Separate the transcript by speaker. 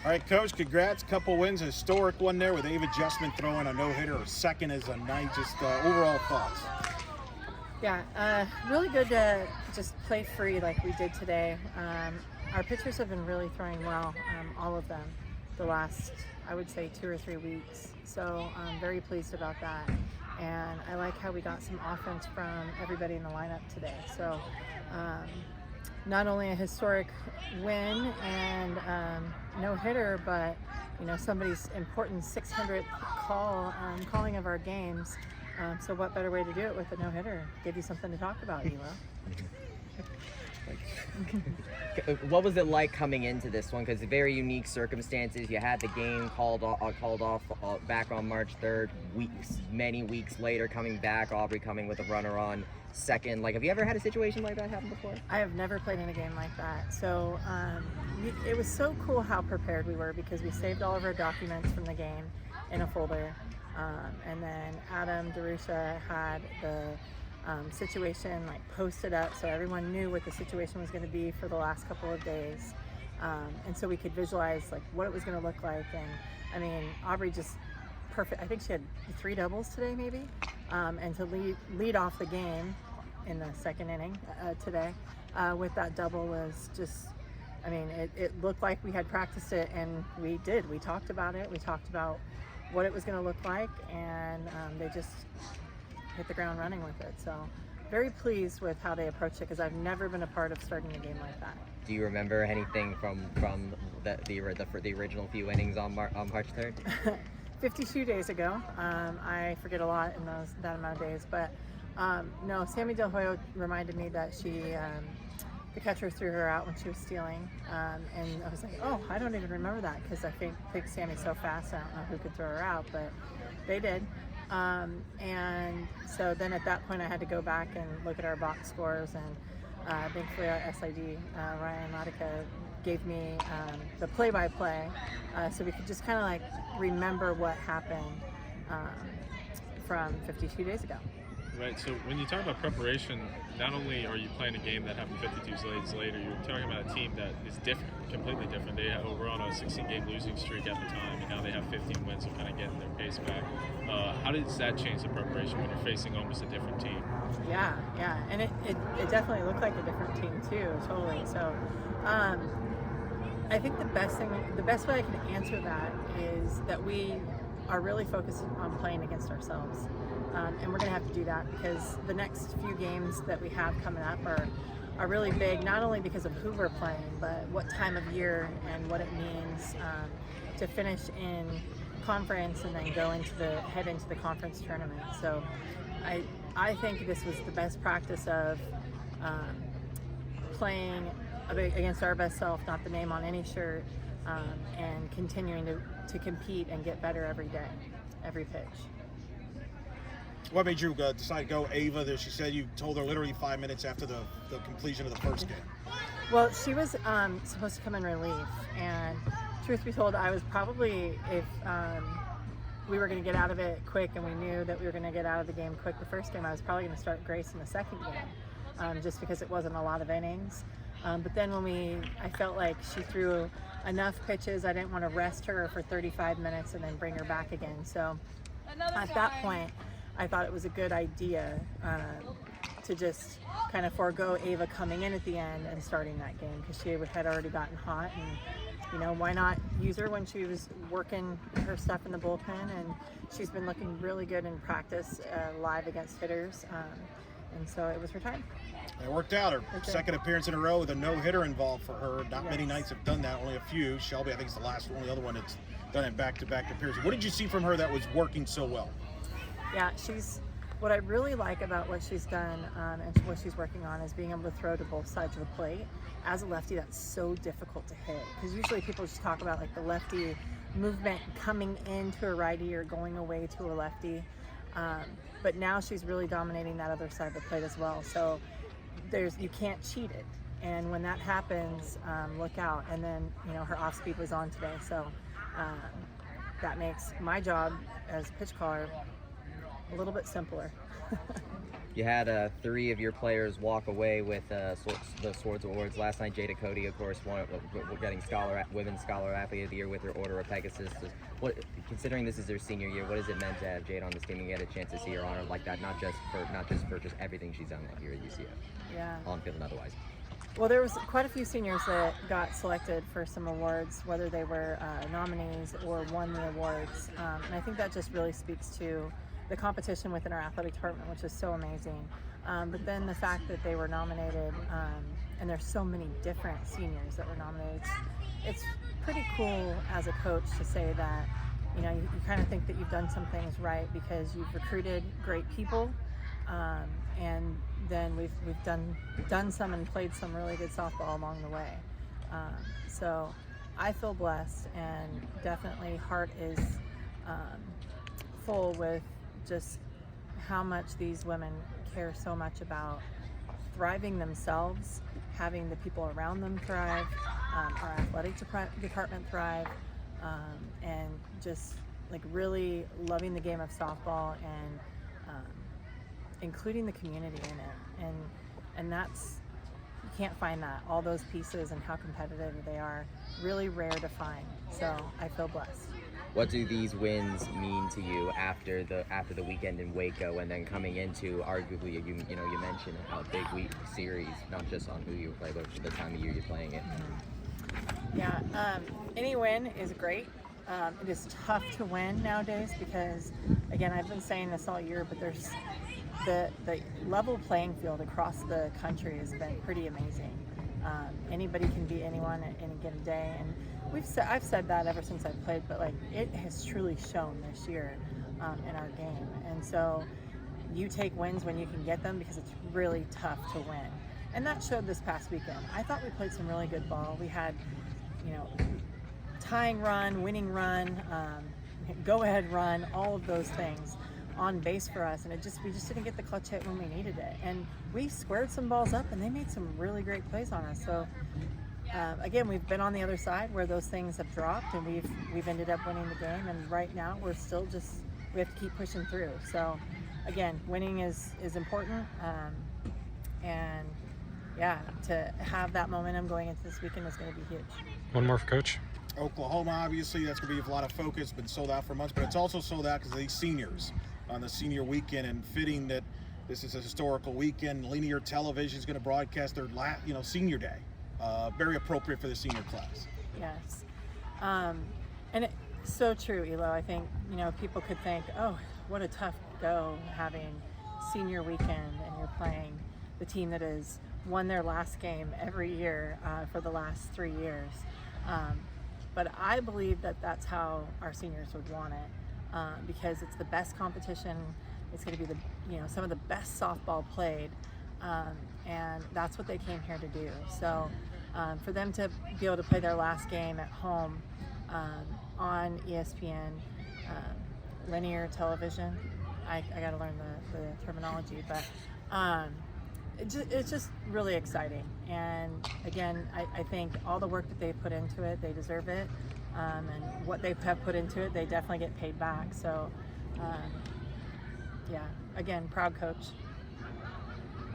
Speaker 1: All right, Coach, congrats. Couple wins, a historic one there with Ava Justman throwing a no-hitter. Her second is a night. Just overall thoughts.
Speaker 2: Yeah, really good to just play free like we did today. Our pitchers have been really throwing well, all of them, the last, I would say, 2 or 3 weeks. So I'm very pleased about that. And I like how we got some offense from everybody in the lineup today. So not only a historic win and no hitter, but somebody's important 600th calling of our games. So what better way to do it with a no hitter? Give you something to talk about, Elo.
Speaker 3: What was it like coming into this one? Because very unique circumstances. You had the game called off back on March 3rd. Many weeks later, coming back, Aubrey coming with a runner on second. Have you ever had a situation like that happen before?
Speaker 2: I have never played in a game like that. So it was so cool how prepared we were, because we saved all of our documents from the game in a folder. And then Adam DeRusha had the situation posted up, so everyone knew what the situation was going to be for the last couple of days, and so we could visualize what it was going to look like. And I mean, Aubrey just perfect. I think she had 3 doubles today, maybe, and to lead off the game in the second inning today with that double was just, I mean, it looked like we had practiced it, and we did. We talked about it. We talked about what it was going to look like, and they just hit the ground running with it. So very pleased with how they approached it, because I've never been a part of starting a game like that.
Speaker 3: Do you remember anything from the original few innings on March 3rd?
Speaker 2: 52 days ago. I forget a lot in that amount of days, but no, Sammy Del Hoyo reminded me that the catcher threw her out when she was stealing, and I was like, oh, I don't even remember that, because I think Sammy's so fast, I don't know who could throw her out, but they did. And so then at that point I had to go back and look at our box scores, and thankfully our SID, Ryan Latica, gave me the play-by-play, so we could just kind of remember what happened from 52 days ago.
Speaker 4: Right, so when you talk about preparation, not only are you playing a game that happened 52 days later, you're talking about a team that is different, completely different. Were on a 16-game losing streak at the time, and now they have 15 wins, so kind of getting their pace back. How does that change the preparation when you're facing almost a different team?
Speaker 2: Yeah, and it definitely looked like a different team too, totally. So I think the best way I can answer that is that we are really focused on playing against ourselves. And we're going to have to do that, because the next few games that we have coming up are really big, not only because of who we're playing, but what time of year and what it means to finish in conference and then head into the conference tournament. So I think this was the best practice of playing against our best self, not the name on any shirt, and continuing to compete and get better every day, every pitch.
Speaker 1: What made you decide to go Ava? She said you told her literally 5 minutes after the completion of the first game.
Speaker 2: Well, she was supposed to come in relief, and truth be told, I was probably, if we were going to get out of it quick and we knew that we were going to get out of the game quick the first game, I was probably going to start Grace in the second game, just because it wasn't a lot of innings. But then I felt like she threw enough pitches, I didn't want to rest her for 35 minutes and then bring her back again. So at that point, I thought it was a good idea to just kind of forego Ava coming in at the end and starting that game, because she had already gotten hot, and why not use her when she was working her stuff in the bullpen, and she's been looking really good in practice live against hitters, and so it was her time.
Speaker 1: It worked out. Her second appearance in a row with a no-hitter involved for her. Not many nights have done that, only a few. Shelby, I think, is the last one, the other one that's done it back-to-back appearances. What did you see from her that was working so well?
Speaker 2: Yeah, what I really like about what she's done and what she's working on is being able to throw to both sides of the plate. As a lefty, that's so difficult to hit, because usually people just talk about the lefty movement coming into a righty or going away to a lefty, but now she's really dominating that other side of the plate as well. So you can't cheat it, and when that happens, look out. And then her off speed was on today, so that makes my job as a pitch caller a little bit simpler.
Speaker 3: You had 3 of your players walk away with the Swords Awards. Last night, Jada Cody, of course, won getting Women's Scholar Athlete of the Year with her Order of Pegasus. Considering this is her senior year, what has it meant to have Jade on this team and get a chance to see her honored like that? Not just for just everything she's done here at UCF,
Speaker 2: Yeah.
Speaker 3: on field and otherwise.
Speaker 2: Well, there was quite a few seniors that got selected for some awards, whether they were nominees or won the awards. And I think that just really speaks to the competition within our athletic department, which is so amazing. But then the fact that they were nominated, and there's so many different seniors that were nominated, it's pretty cool as a coach to say that, you know, you kind of think that you've done some things right because you've recruited great people, and then we've done some and played some really good softball along the way. So I feel blessed, and definitely heart is full with just how much these women care so much about thriving themselves, having the people around them thrive, our athletic department thrive, and just like really loving the game of softball and including the community in it. And that's, you can't find that, all those pieces and how competitive they are, really rare to find. So I feel blessed.
Speaker 3: What do these wins mean to you after the weekend in Waco, and then coming into arguably, you mentioned how big week series, not just on who you play, but the time of year you're playing it.
Speaker 2: Yeah, any win is great. It is tough to win nowadays because, again, I've been saying this all year, but there's the level playing field across the country has been pretty amazing. Anybody can beat anyone at any given day, and I've said that ever since I played, but like it has truly shown this year in our game. And so you take wins when you can get them because it's really tough to win, and that showed this past weekend. I thought we played some really good ball. We had, tying run, winning run, go ahead run, all of those things on base for us, and we just didn't get the clutch hit when we needed it, and we squared some balls up and they made some really great plays on us. So again, we've been on the other side where those things have dropped, and we've ended up winning the game, and right now we're still we have to keep pushing through. So again, winning is important, and yeah, to have that momentum going into this weekend is going to be huge.
Speaker 5: One more for Coach.
Speaker 1: Oklahoma, obviously, that's going to be a lot of focus. Been sold out for months, but it's also sold out because of these seniors on the senior weekend, and fitting that this is a historical weekend. Linear television is going to broadcast their senior day. Very appropriate for the senior class.
Speaker 2: Yes, and it's so true, Elo. I think people could think, oh, what a tough go having senior weekend, and you're playing the team that has won their last game every year for the last 3 years. But I believe that that's how our seniors would want it, because it's the best competition. It's going to be some of the best softball played, and that's what they came here to do. So for them to be able to play their last game at home on ESPN, linear television, I got to learn the terminology, but it's just really exciting. And again, I think all the work that they put into it, they deserve it, and what they have put into it, they definitely get paid back. So yeah, again, proud coach.